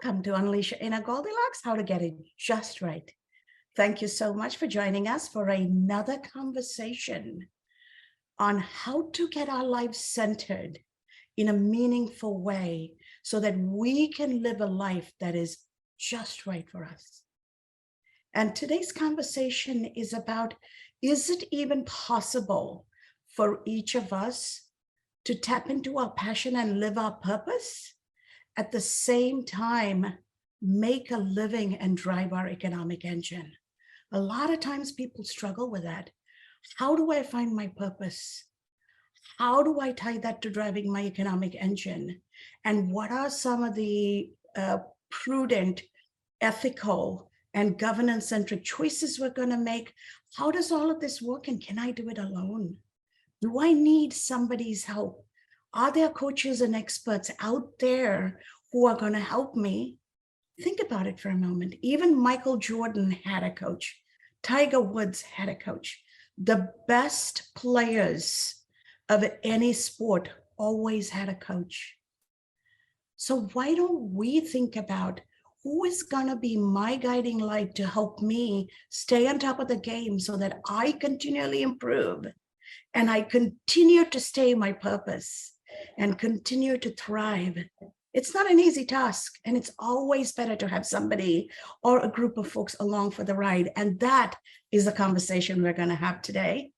Welcome to Unleash Your Inner Goldilocks, how to get it just right. Thank you so much for joining us for another conversation on how to get our lives centered in a meaningful way so that we can live a life that is just right for us. And today's conversation is about, is it even possible for each of us to tap into our passion and live our purpose? At the same time, make a living and drive our economic engine. A lot of times people struggle with that. How do I find my purpose? How do I tie that to driving my economic engine? And what are some of the prudent, ethical, and governance-centric choices we're going to make? How does all of this work, and can I do it alone? Do I need somebody's help? Are there coaches and experts out there who are going to help me? Think about it for a moment. Even Michael Jordan had a coach. Tiger Woods had a coach. The best players of any sport always had a coach. So why don't we think about who is going to be my guiding light to help me stay on top of the game so that I continually improve and I continue to stay my purpose and continue to thrive? It's not an easy task, and it's always better to have somebody or a group of folks along for the ride. And that is the conversation we're going to have today.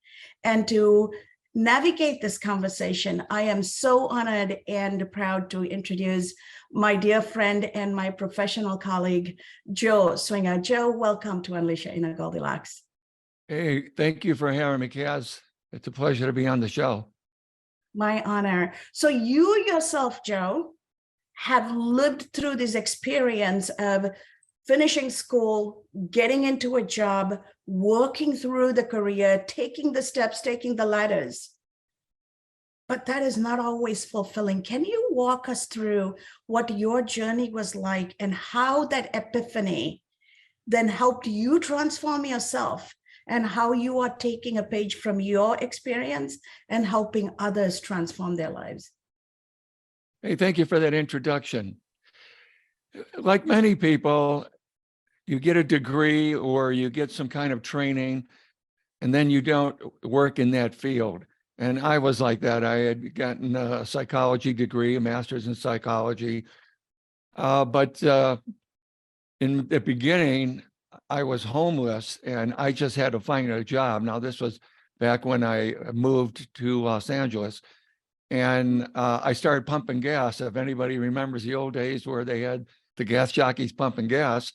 And to navigate this conversation, I am so honored and proud to introduce my dear friend and my professional colleague, Joe Swinger. Joe, welcome to Unleash Your Inner Goldilocks. Hey, thank you for having me, Kaz. It's a pleasure to be on the show. My honor. So you yourself, Joe, have lived through this experience of finishing school, getting into a job, working through the career, taking the steps, taking the ladders. But that is not always fulfilling. Can you walk us through what your journey was like and how that epiphany then helped you transform yourself, and how you are taking a page from your experience and helping others transform their lives? Hey, thank you for that introduction. Like many people, you get a degree or you get some kind of training, and then you don't work in that field. And I was like that. I had gotten a psychology degree, a master's in psychology. But in the beginning, I was homeless and I just had to find a job. Now, this was back when I moved to Los Angeles, and I started pumping gas. If anybody remembers the old days where they had the gas jockeys pumping gas,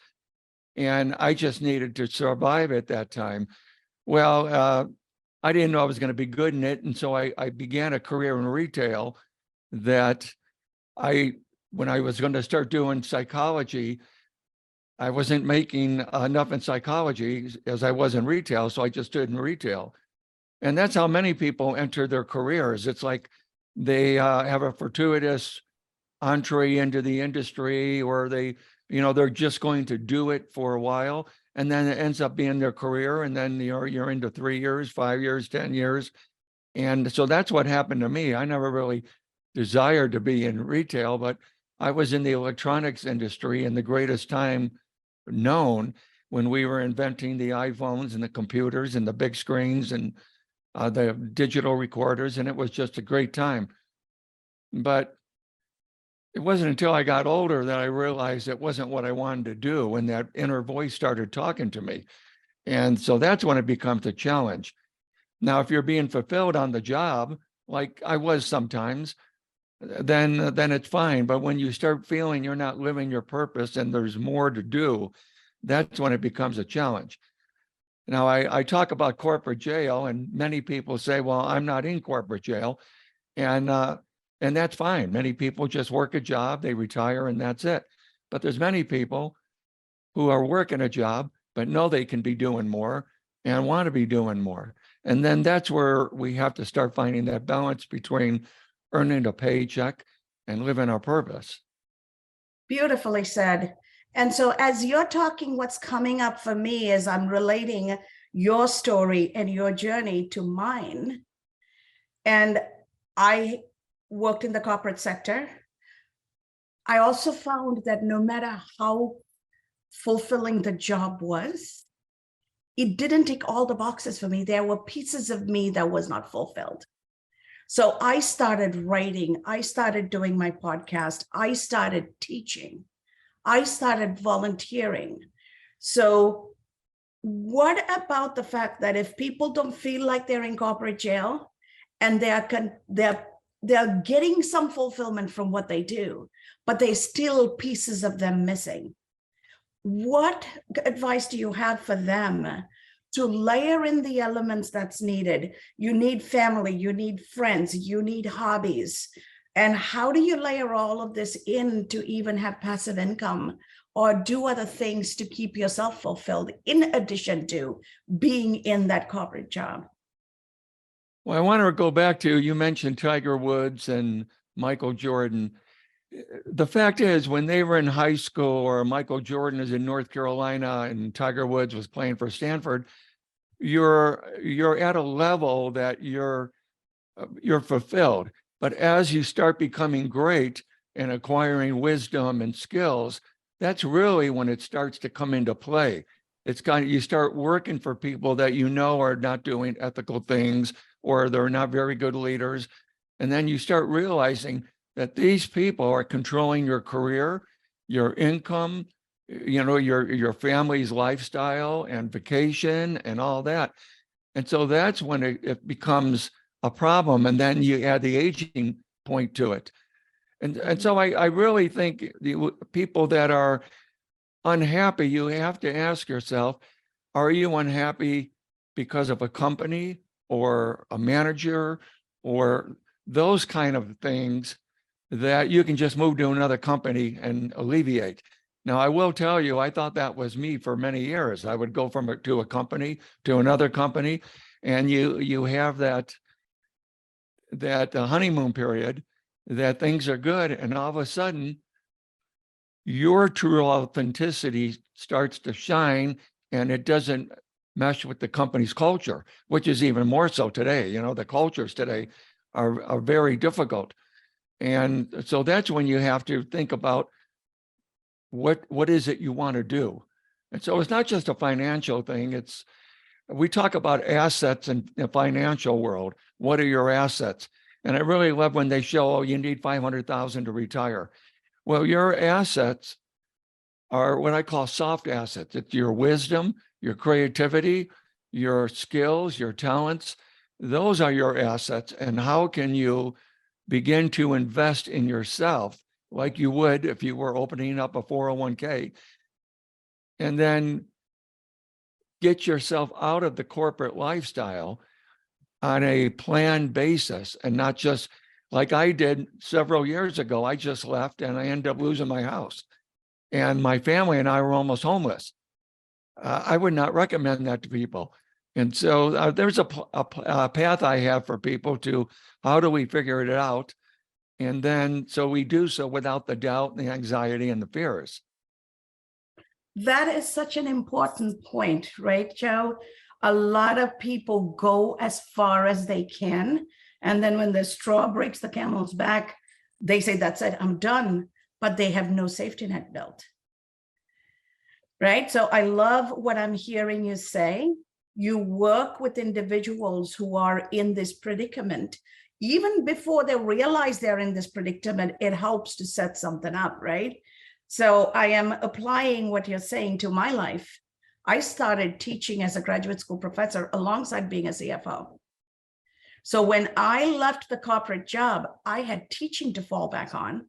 and I just needed to survive at that time. Well, I didn't know I was going to be good in it. And so I began a career in retail that when I was going to start doing psychology, I wasn't making enough in psychology as I was in retail. So I just did in retail. And that's how many people enter their careers. It's like they have a fortuitous entree into the industry, or they're just going to do it for a while, and then it ends up being their career. And then you're into 3 years, 5 years, 10 years. And so that's what happened to me. I never really desired to be in retail, but I was in the electronics industry in the greatest time known, when we were inventing the iPhones and the computers and the big screens and the digital recorders. And it was just a great time. But it wasn't until I got older that I realized it wasn't what I wanted to do, when that inner voice started talking to me. And so that's when it becomes a challenge. Now, if you're being fulfilled on the job, like I was sometimes, then it's fine. But when you start feeling you're not living your purpose and there's more to do, that's when it becomes a challenge. Now, I talk about corporate jail, and many people say, well, I'm not in corporate jail. And that's fine. Many people just work a job, they retire, and that's it. But there's many people who are working a job, but know they can be doing more and want to be doing more. And then that's where we have to start finding that balance between earning a paycheck and living our purpose. Beautifully said. And so as you're talking, what's coming up for me is I'm relating your story and your journey to mine. And I worked in the corporate sector. I also found that no matter how fulfilling the job was, it didn't tick all the boxes for me. There were pieces of me that was not fulfilled. So I started writing, I started doing my podcast, I started teaching, I started volunteering. So what about the fact that if people don't feel like they're in corporate jail and they're getting some fulfillment from what they do, but there's still pieces of them missing? What advice do you have for them to layer in the elements that's needed? You need family, you need friends, you need hobbies. And how do you layer all of this in to even have passive income or do other things to keep yourself fulfilled in addition to being in that corporate job? Well, I want to go back to, you mentioned Tiger Woods and Michael Jordan. The fact is, when they were in high school, or Michael Jordan is in North Carolina and Tiger Woods was playing for Stanford, you're at a level that you're fulfilled. But as you start becoming great and acquiring wisdom and skills, that's really when it starts to come into play. It's kind of, you start working for people that you know are not doing ethical things, or they're not very good leaders. And then you start realizing that these people are controlling your career, your income, your family's lifestyle and vacation and all that. And so that's when it becomes a problem. And then you add the aging point to it. And so I really think the people that are unhappy, you have to ask yourself, are you unhappy because of a company or a manager or those kind of things that you can just move to another company and alleviate? Now, I will tell you, I thought that was me for many years. I would go to a company to another company, and you have that honeymoon period that things are good, and all of a sudden, your true authenticity starts to shine, and it doesn't mesh with the company's culture, which is even more so today. The cultures today are very difficult. And so that's when you have to think about what is it you want to do. And so it's not just a financial thing. We talk about assets in the financial world. What are your assets? And I really love when they show, you need 500,000 to retire. Well, your assets are what I call soft assets. It's your wisdom, your creativity, your skills, your talents. Those are your assets. And how can you begin to invest in yourself like you would if you were opening up a 401k, and then get yourself out of the corporate lifestyle on a planned basis, and not just like I did several years ago. I just left and I ended up losing my house, and my family and I were almost homeless. I would not recommend that to people. And so there's a path I have for people to, how do we figure it out? And then, so we do so without the doubt, the anxiety, and the fears. That is such an important point, right, Joe? A lot of people go as far as they can. And then when the straw breaks the camel's back, they say, that's it, I'm done. But they have no safety net built. Right? So I love what I'm hearing you say. You work with individuals who are in this predicament. Even before they realize they're in this predicament, it helps to set something up, right? So I am applying what you're saying to my life. I started teaching as a graduate school professor alongside being a CFO. So when I left the corporate job, I had teaching to fall back on.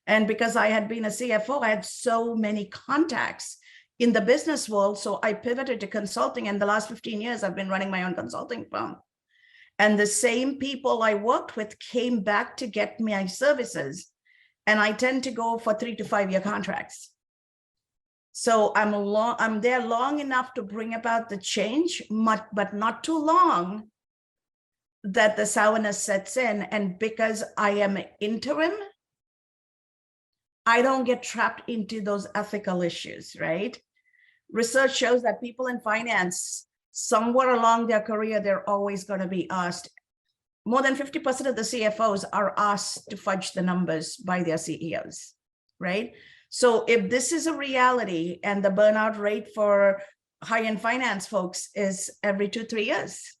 And because I had been a CFO, I had so many contacts in the business world. So I pivoted to consulting. And the last 15 years, I've been running my own consulting firm. And the same people I worked with came back to get my services. And I tend to go for 3 to 5 year contracts. So I'm there long enough to bring about the change, but not too long that the sourness sets in. And because I am interim, I don't get trapped into those ethical issues, right? Research shows that people in finance, somewhere along their career, they're always going to be asked. More than 50% of the CFOs are asked to fudge the numbers by their CEOs. right? So if this is a reality and the burnout rate for high-end finance folks is every 2-3 years,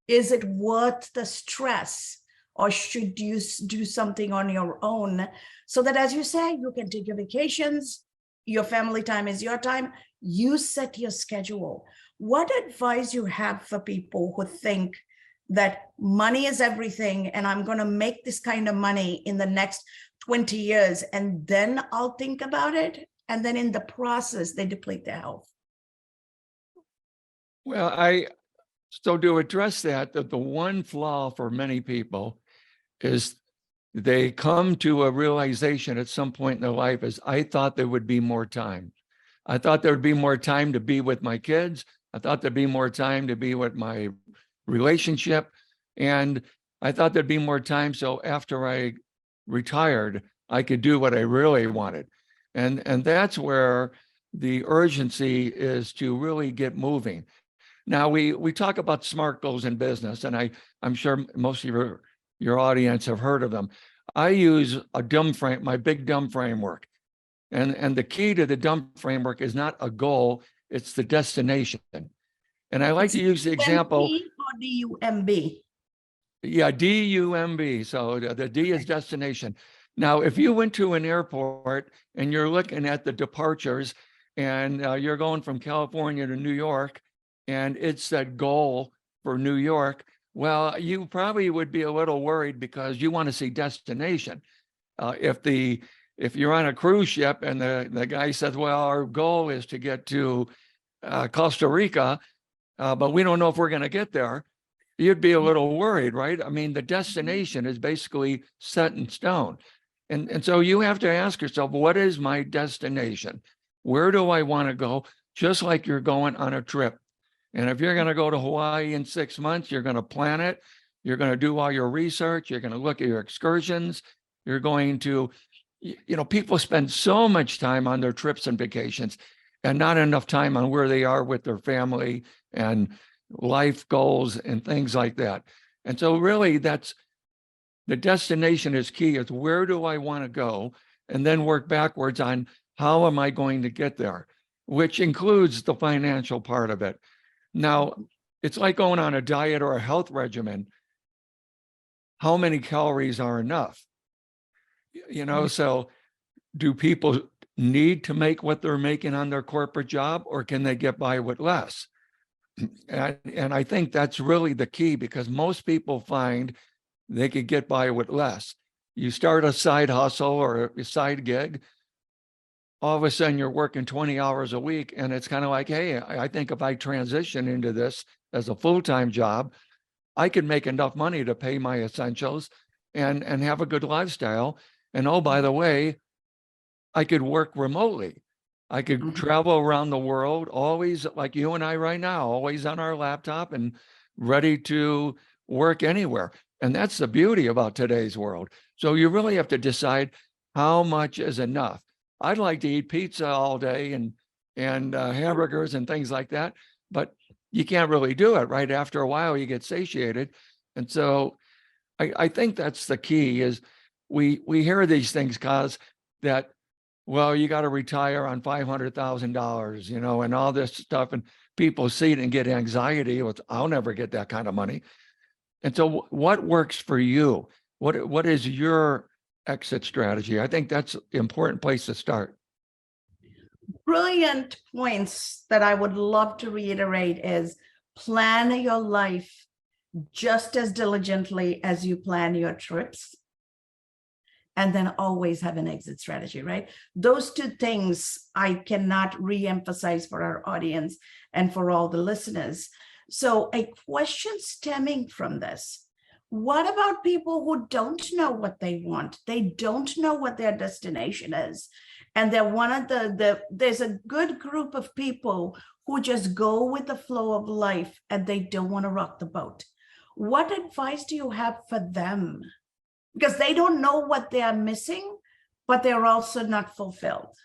is it worth the stress, or should you do something on your own so that, as you say, you can take your vacations, your family time is your time, you set your schedule? What advice you have for people who think that money is everything and I'm going to make this kind of money in the next 20 years and then I'll think about it, and then in the process they deplete their health? Well, so to address that, the one flaw for many people is they come to a realization at some point in their life is, I thought there would be more time. I thought there would be more time to be with my kids. I thought there'd be more time to be with my relationship. And I thought there'd be more time. So after I retired, I could do what I really wanted. And that's where the urgency is to really get moving. Now, we talk about SMART goals in business, and I'm sure most of your audience have heard of them. I use a my big dumb framework. And the key to the dumb framework is not a goal, it's the destination. And I like to use the example. Or D-U-M-B? Yeah, D-U-M-B. So the D is destination. Now, if you went to an airport and you're looking at the departures and you're going from California to New York, and it's that goal for New York, well, you probably would be a little worried because you want to see destination. If you're on a cruise ship and the guy says, well, our goal is to get to Costa Rica, but we don't know if we're going to get there, you'd be a little worried, right? I mean, the destination is basically set in stone. And so you have to ask yourself, what is my destination? Where do I want to go? Just like you're going on a trip. And if you're going to go to Hawaii in 6 months, you're going to plan it. You're going to do all your research. You're going to look at your excursions. You're going to, people spend so much time on their trips and vacations and not enough time on where they are with their family and life goals and things like that. And so really that's the destination is key. Is where do I want to go? And then work backwards on how am I going to get there, which includes the financial part of it. Now, it's like going on a diet or a health regimen. How many calories are enough? So do people need to make what they're making on their corporate job, or can they get by with less? And I think that's really the key, because most people find they could get by with less. You start a side hustle or a side gig, all of a sudden you're working 20 hours a week, and it's kind of like, hey, I think if I transition into this as a full-time job, I could make enough money to pay my essentials and have a good lifestyle. And oh, by the way, I could work remotely. I could travel around the world, always like you and I right now, always on our laptop and ready to work anywhere. And that's the beauty about today's world. So you really have to decide how much is enough. I'd like to eat pizza all day and hamburgers and things like that, but you can't really do it. Right after a while, you get satiated. And so I think that's the key is we hear these things, cause that, well, you got to retire on $500,000, and all this stuff, and people see it and get anxiety. I'll never get that kind of money. And so what works for you? What is your exit strategy? I think that's an important place to start. Brilliant points that I would love to reiterate is plan your life just as diligently as you plan your trips, and then always have an exit strategy, right? Those two things I cannot re-emphasize for our audience and for all the listeners. So a question stemming from this: what about people who don't know what they want? They don't know what their destination is. And they're one of there's a good group of people who just go with the flow of life and they don't want to rock the boat. What advice do you have for them? Because they don't know what they are missing, but they're also not fulfilled.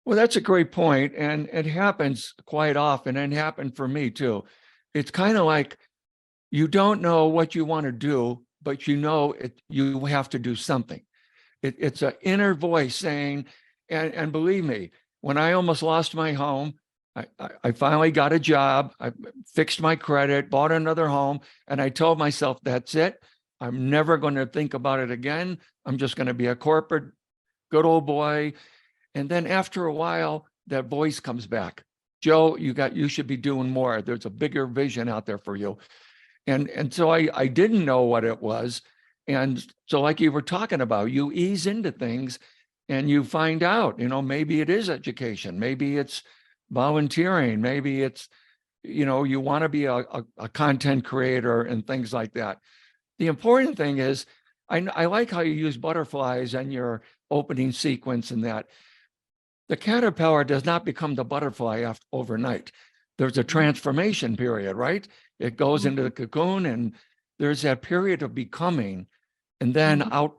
Well, that's a great point. And it happens quite often, and it happened for me too. It's kind of like you don't know what you want to do, but you know you have to do something. It's an inner voice saying, and believe me, when I almost lost my home, I finally got a job. I fixed my credit, bought another home, and I told myself, that's it. I'm never going to think about it again. I'm just going to be a corporate good old boy. And then after a while, that voice comes back. Joe, you should be doing more. There's a bigger vision out there for you. And so I didn't know what it was. And so like you were talking about, you ease into things and you find out, maybe it is education, maybe it's volunteering, maybe it's, you want to be a content creator and things like that. The important thing is, I like how you use butterflies and your opening sequence and that. The caterpillar does not become the butterfly overnight. There's a transformation period, right? It goes into the cocoon and there's that period of becoming, and then out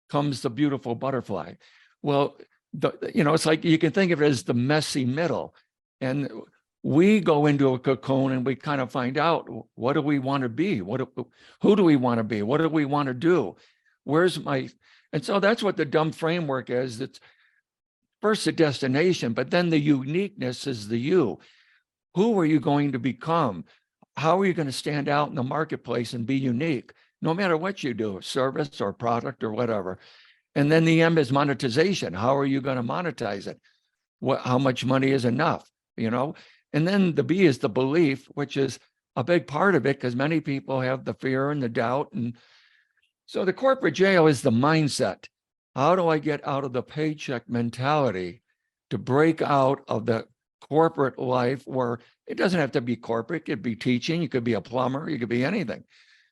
comes the beautiful butterfly. Well, it's like you can think of it as the messy middle. And we go into a cocoon and we kind of find out, what do we want to be? Who do we want to be? What do we want to do? And so that's what the dumb framework is. It's first the destination, but then the uniqueness is the you. Who are you going to become? How are you going to stand out in the marketplace and be unique, no matter what you do, service or product or whatever? And then the M is monetization. How are you going to monetize it? How much money is enough, And then the B is the belief, which is a big part of it because many people have the fear and the doubt. And so the corporate jail is the mindset. How do I get out of the paycheck mentality to break out of the corporate life where it doesn't have to be corporate? It could be teaching, you could be a plumber, you could be anything,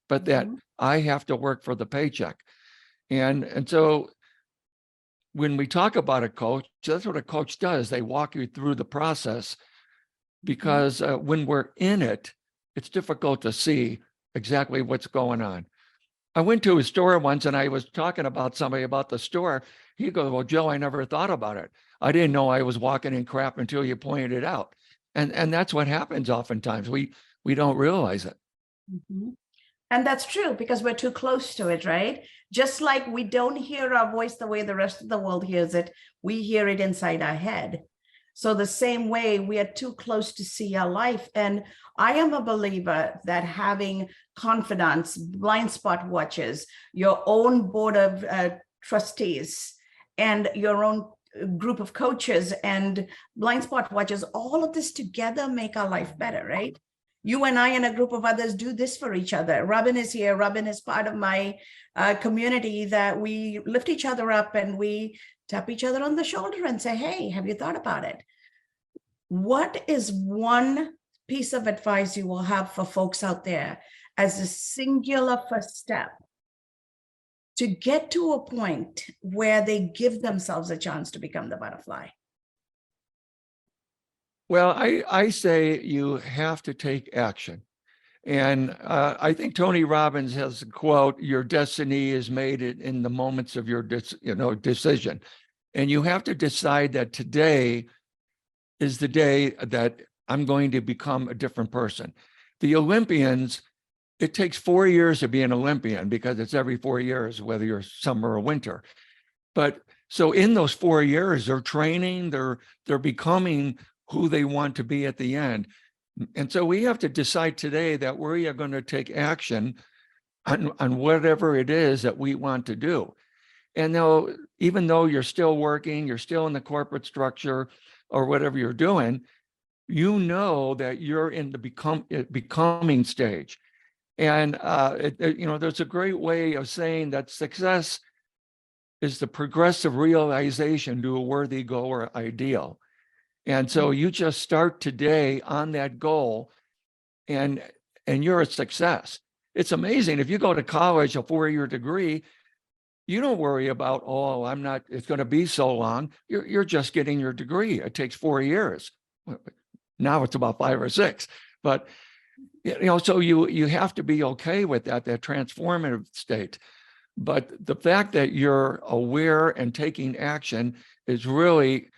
but that I have to work for the paycheck. And so when we talk about a coach, that's what a coach does. They walk you through the process because when we're in it, it's difficult to see exactly what's going on. I went to a store once and I was talking about somebody about the store. He goes, well, Joe, I never thought about it. I didn't know I was walking in crap until you pointed it out. And that's what happens oftentimes. We don't realize it. And that's true because we're too close to it, right? Just like we don't hear our voice the way the rest of the world hears it, we hear it inside our head. So the same way, we are too close to see our life. And I am a believer that having confidants, blind spot watchers, your own board of trustees, and your own group of coaches and blind spot watchers, all of this together make our life better, right? You and I and a group of others do this for each other. Robin is here. Robin is part of my community that we lift each other up and we tap each other on the shoulder and say, hey, have you thought about it? What is one piece of advice you will have for folks out there as a singular first step to get to a point where they give themselves a chance to become the butterfly? Well, I say you have to take action. And I think Tony Robbins has a quote, your destiny is made in the moments of your decision. And you have to decide that today is the day that I'm going to become a different person. The Olympians, it takes 4 years to be an Olympian because it's every 4 years, whether you're summer or winter. But so in those 4 years, they're training, they're becoming who they want to be at the end. And so we have to decide today that we are going to take action on whatever it is that we want to do. And even though you're still working, you're still in the corporate structure or whatever you're doing, that you're in the becoming stage. And there's a great way of saying that success is the progressive realization to a worthy goal or ideal. And so you just start today on that goal and you're a success. It's amazing. If you go to college, a 4-year degree, you don't worry about, it's going to be so long. You're just getting your degree. It takes 4 years. Now it's about 5 or 6, but so you have to be okay with that transformative state. But the fact that you're aware and taking action is really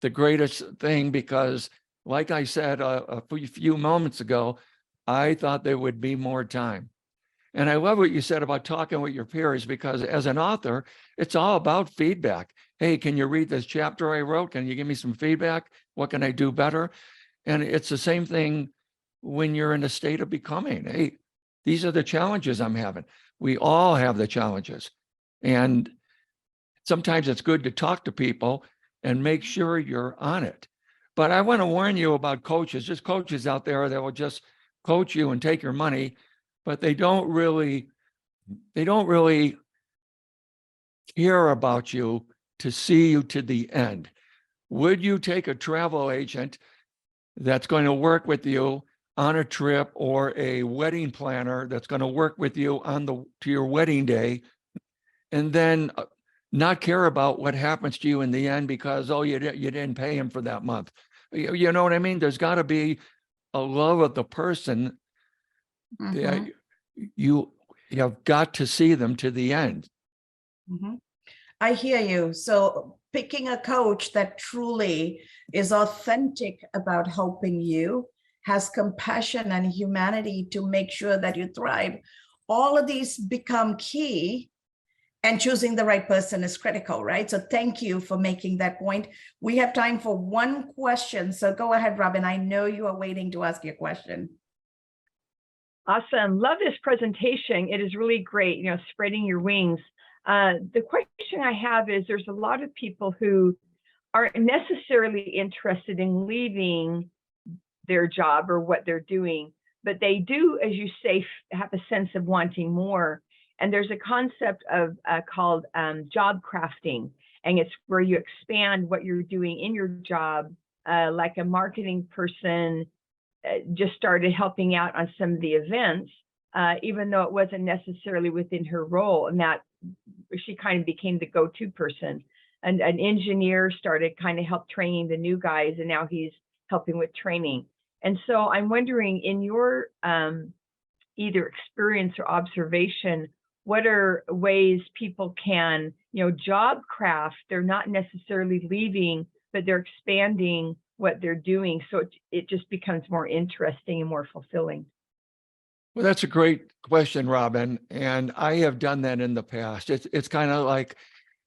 the greatest thing, because like I said a few moments ago, I thought there would be more time. And I love what you said about talking with your peers, because as an author, it's all about feedback. Hey, can you read this chapter I wrote? Can you give me some feedback? What can I do better? And it's the same thing when you're in a state of becoming. Hey, these are the challenges I'm having. We all have the challenges. And sometimes it's good to talk to people and make sure you're on it. But I want to warn you about coaches. There's coaches out there that will just coach you and take your money, but they don't really care about you to see you to the end. Would you take a travel agent that's going to work with you on a trip, or a wedding planner that's going to work with you to your wedding day, and then not care about what happens to you in the end because, oh, you didn't pay him for that month? You know what I mean? There's got to be a love of the person. Mhm. You have got to see them to the end. Mhm. I hear you. So picking a coach that truly is authentic about helping you, has compassion and humanity to make sure that you thrive, all of these become key, and choosing the right person is critical, right? So thank you for making that point. We have time for one question. So go ahead, Robin. I know you are waiting to ask your question. Awesome. Love this presentation. It is really great, spreading your wings. The question I have is, there's a lot of people who aren't necessarily interested in leaving their job or what they're doing, but they do, as you say, have a sense of wanting more. And there's a concept of called job crafting, and it's where you expand what you're doing in your job. Like a marketing person just started helping out on some of the events, even though it wasn't necessarily within her role, and that she kind of became the go-to person. And an engineer started kind of help training the new guys, and now he's helping with training. And so I'm wondering, in your either experience or observation, what are ways people can, job craft? They're not necessarily leaving, but they're expanding what they're doing, so it just becomes more interesting and more fulfilling. Well, that's a great question, Robin. And I have done that in the past. It's kind of like,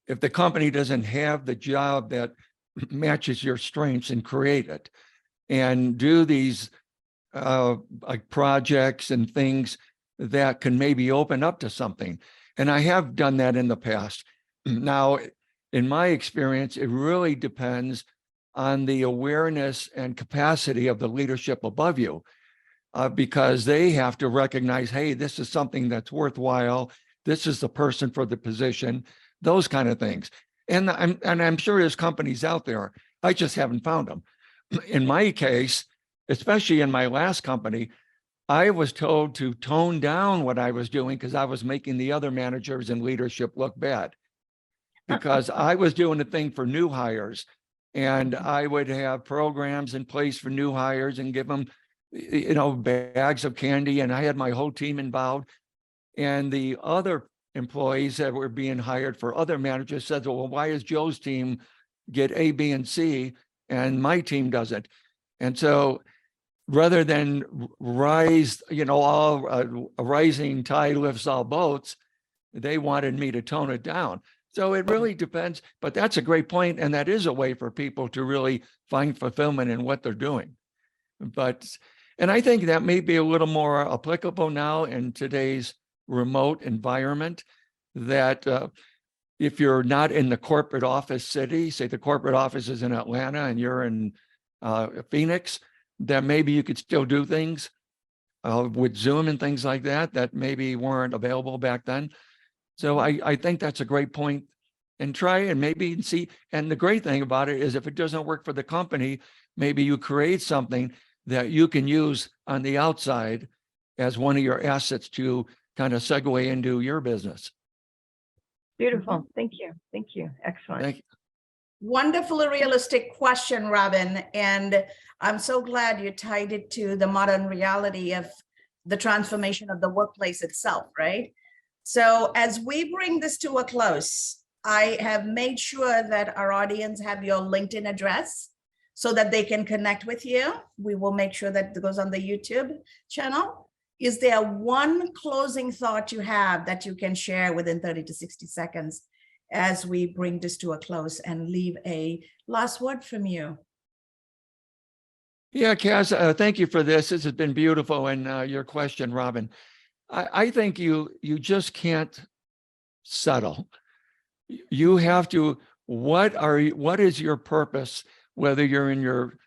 if the company doesn't have the job that matches your strengths, and create it, and do these like projects and things that can maybe open up to something. And I have done that in the past. Now, in my experience, it really depends on the awareness and capacity of the leadership above you, because they have to recognize, hey, this is something that's worthwhile. This is the person for the position, those kind of things. And I'm sure there's companies out there. I just haven't found them. In my case, especially in my last company, I was told to tone down what I was doing because I was making the other managers and leadership look bad, because I was doing a thing for new hires, and I would have programs in place for new hires and give them, bags of candy, and I had my whole team involved. And the other employees that were being hired for other managers said, well, why does Joe's team get A, B, and C, and my team doesn't? And so rather than rise, a rising tide lifts all boats, they wanted me to tone it down. So it really depends, but that's a great point, and that is a way for people to really find fulfillment in what they're doing. And I think that may be a little more applicable now in today's remote environment, that if you're not in the corporate office city, say the corporate office is in Atlanta and you're in Phoenix, that maybe you could still do things with Zoom and things like that maybe weren't available back then. So I think that's a great point, and try and maybe see. And the great thing about it is, if it doesn't work for the company, maybe you create something that you can use on the outside as one of your assets to kind of segue into your business. Beautiful. Thank you. Thank you. Excellent. Thank you. Wonderfully realistic question, Robin. And I'm so glad you tied it to the modern reality of the transformation of the workplace itself, right? So as we bring this to a close, I have made sure that our audience have your LinkedIn address so that they can connect with you. We will make sure that it goes on the YouTube channel. Is there one closing thought you have that you can share within 30 to 60 seconds as we bring this to a close and leave a last word from you? Yeah, Kaz, thank you for this. This has been beautiful. And your question, Robin, I think you just can't settle. You have to, what is your purpose, whether you're in your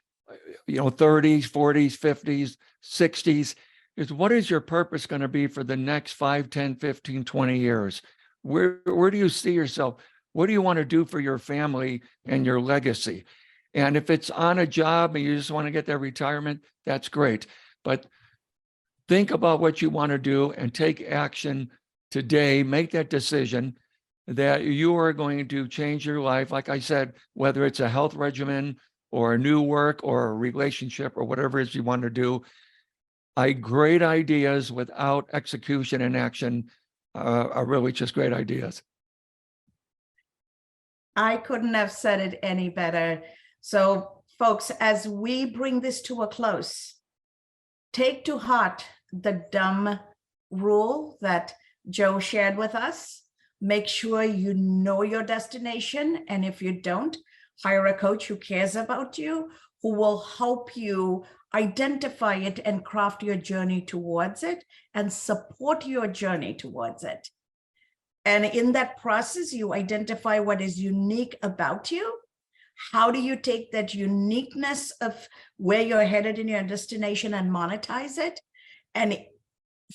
30s, 40s, 50s, 60s, is what is your purpose going to be for the next 5, 10, 15, 20 years? Where do you see yourself? What do you want to do for your family and your legacy? And if it's on a job and you just want to get that retirement, that's great. But think about what you want to do and take action today. Make that decision that you are going to change your life. Like I said, whether it's a health regimen or a new work or a relationship or whatever it is you want to do. Great ideas without execution and action are really just great ideas. I couldn't have said it any better. So folks, as we bring this to a close, take to heart the dumb rule that Joe shared with us. Make sure you know your destination. And if you don't, hire a coach who cares about you, who will help you identify it and craft your journey towards it and support your journey towards it. And in that process, you identify what is unique about you. How do you take that uniqueness of where you're headed in your destination and monetize it? And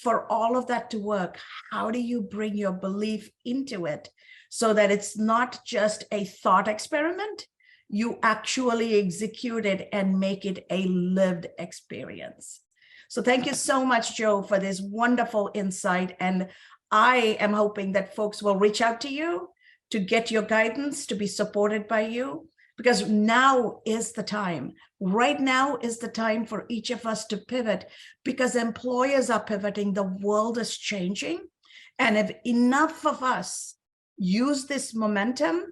for all of that to work, how do you bring your belief into it so that it's not just a thought experiment? You actually execute it and make it a lived experience. So thank you so much, Joe, for this wonderful insight. And I am hoping that folks will reach out to you to get your guidance, to be supported by you, because now is the time. Right now is the time for each of us to pivot, because employers are pivoting, the world is changing. And if enough of us use this momentum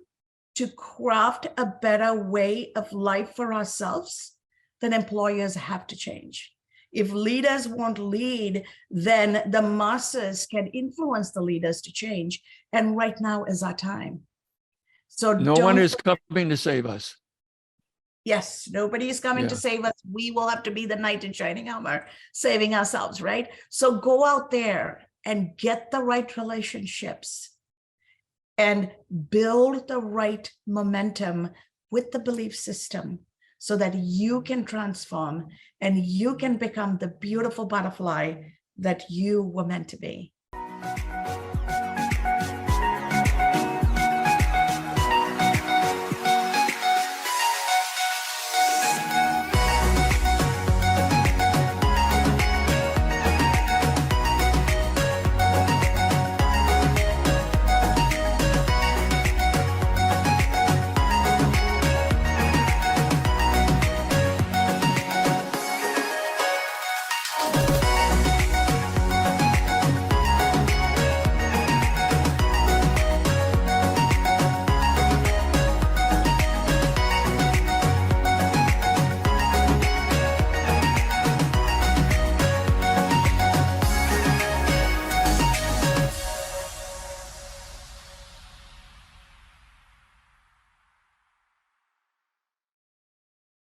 to craft a better way of life for ourselves, then employers have to change. If leaders won't lead, then the masses can influence the leaders to change. And right now is our time. So no one is coming to save us. Yes, nobody is coming to save us. We will have to be the knight in shining armor, saving ourselves, right? So go out there and get the right relationships and build the right momentum with the belief system so that you can transform and you can become the beautiful butterfly that you were meant to be.